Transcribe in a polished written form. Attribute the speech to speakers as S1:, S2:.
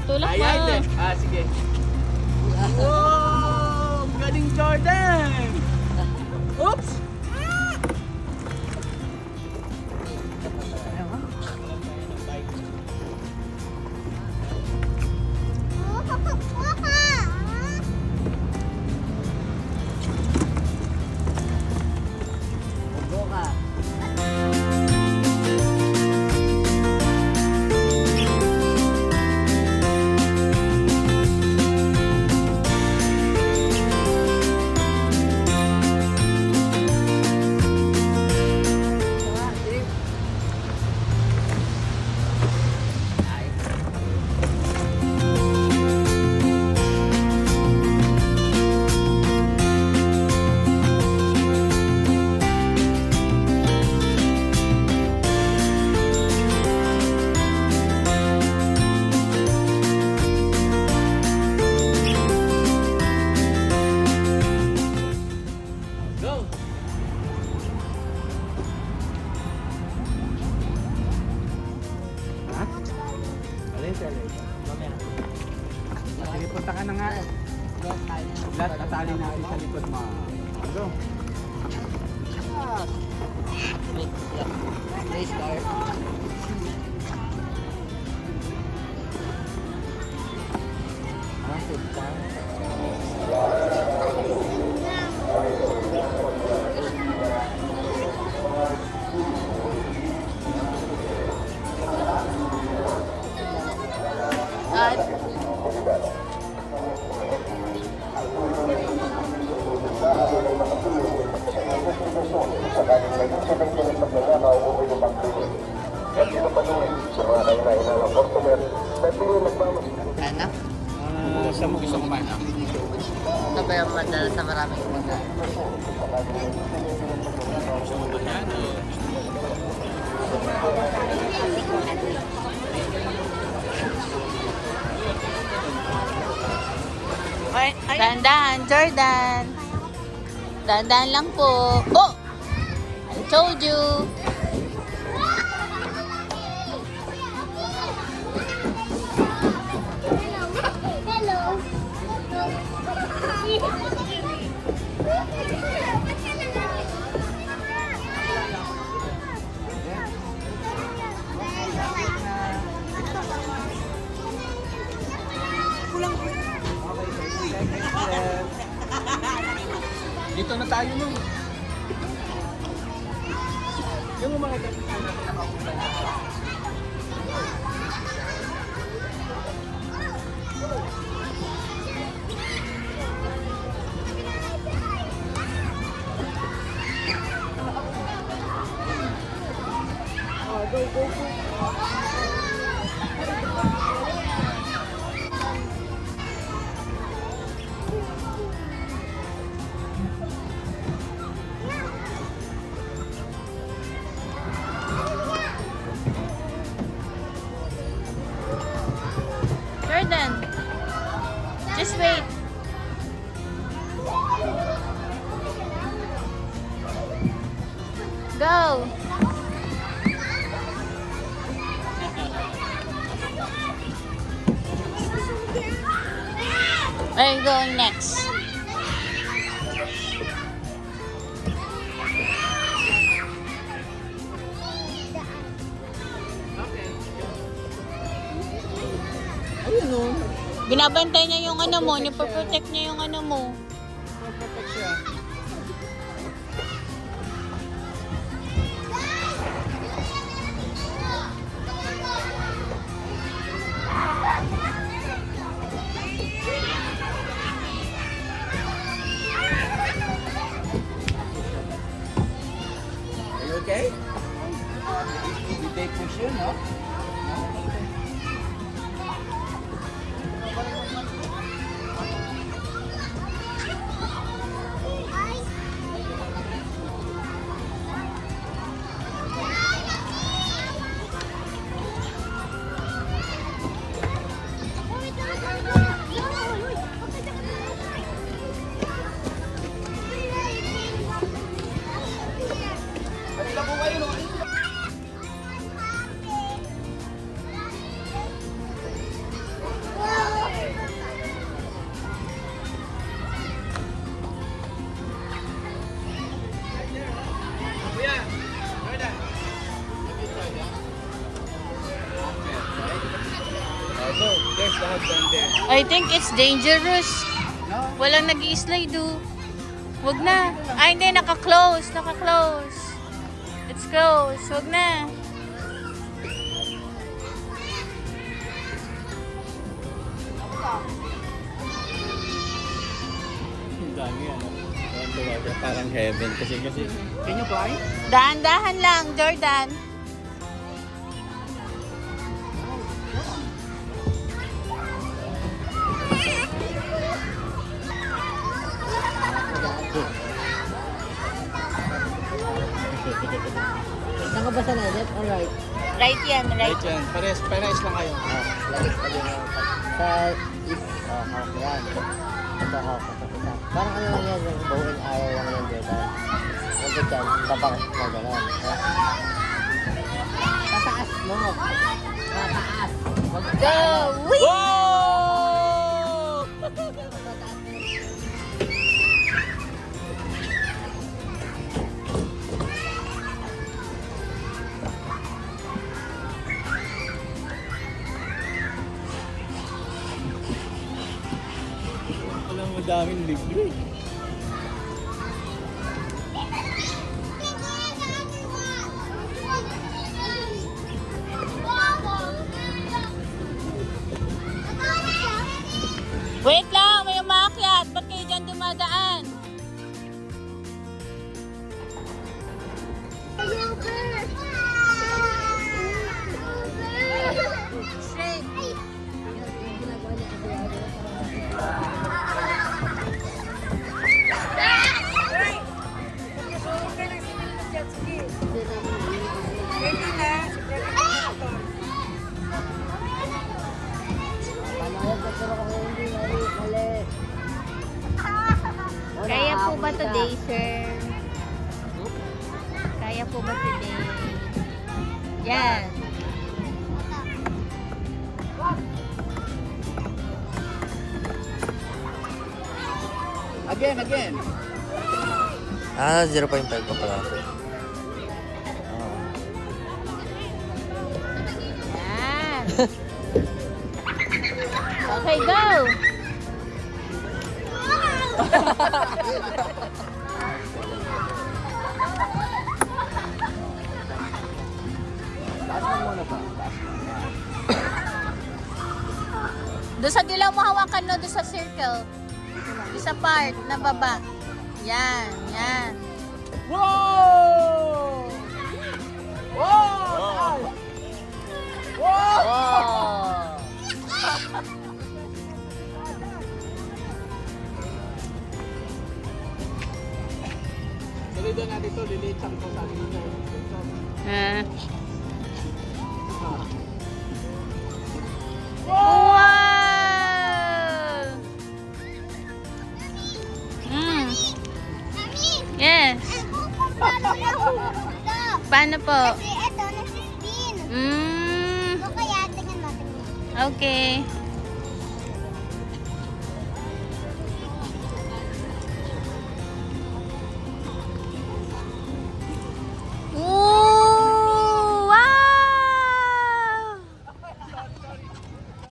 S1: Tulak
S2: Ayan
S1: mo.
S2: eh. Sige. Wow! Galing Jordan! Oops! Go! Ha? Alin, alin. Sige, punta ka na nga. Lahat tatali natin sa likod mo. Go!
S1: Race car. Ano?
S2: Saan mo gusto kumain?
S1: Ito ba yung madala sa maraming kumakain? Dandan, Jordan. Dandan lang po. Oh! I told you.
S2: Dito na tayo nun. Yung mga kapitan natin nakapunta na.
S1: Jordan, just wait. Go. Where are you going next?
S2: Ayun o.
S1: Binabantay niya yung ano mo, nipoprotect niya yung ano mo.
S2: Perfect siya. Are you okay? Did they push you, no? Ito, there's lahat down there.
S1: I think it's dangerous.
S2: No?
S1: Walang nag-i-slide do. Wag na. Ay, hindi. Naka-close. Naka-close. It's close. Wag na.
S2: Ang dami ano. Parang heaven kasi. Can you fly?
S1: Dahan-dahan lang, Jordan.
S3: Saan ka ba sa left or right?
S1: Right yan, right.
S2: Right yan. Pares lang kayo.
S3: Left pa din ako. Sa east, hawak yan. Ito hawak ko sa isa. Parang ano lang yan, yung bow and arrow lang yan, Jordan. Huwag ka dyan, papakas mo gano'n. Tataas mo. Tataas. Huwag
S1: Go! Whee!
S2: Whoa! Alam mo, daming libre.
S1: Wait lang, may umakyat. Ba't kayo dyan dumadaan? Straight. Kaya po ba today, sir? Kaya po ba today? Yan.
S2: Again.
S3: 0.5 pa pala.
S1: Yan. Okay, go!
S2: Taas mo muna pa.
S1: Doon sa dilaw mo hawakan no, doon sa circle. Doon sa part na baba. Yan, yan.
S2: Whoa! Whoa! Whoa! Dali doon natin ito, lilitsang ko sa atin.
S1: Ah.
S2: Wow!
S1: Wow! Mm. Yes. Paano po?
S4: Kasi ito, nasa-spin.
S1: Mm.
S4: So, kaya tingnan natin.
S1: Okay.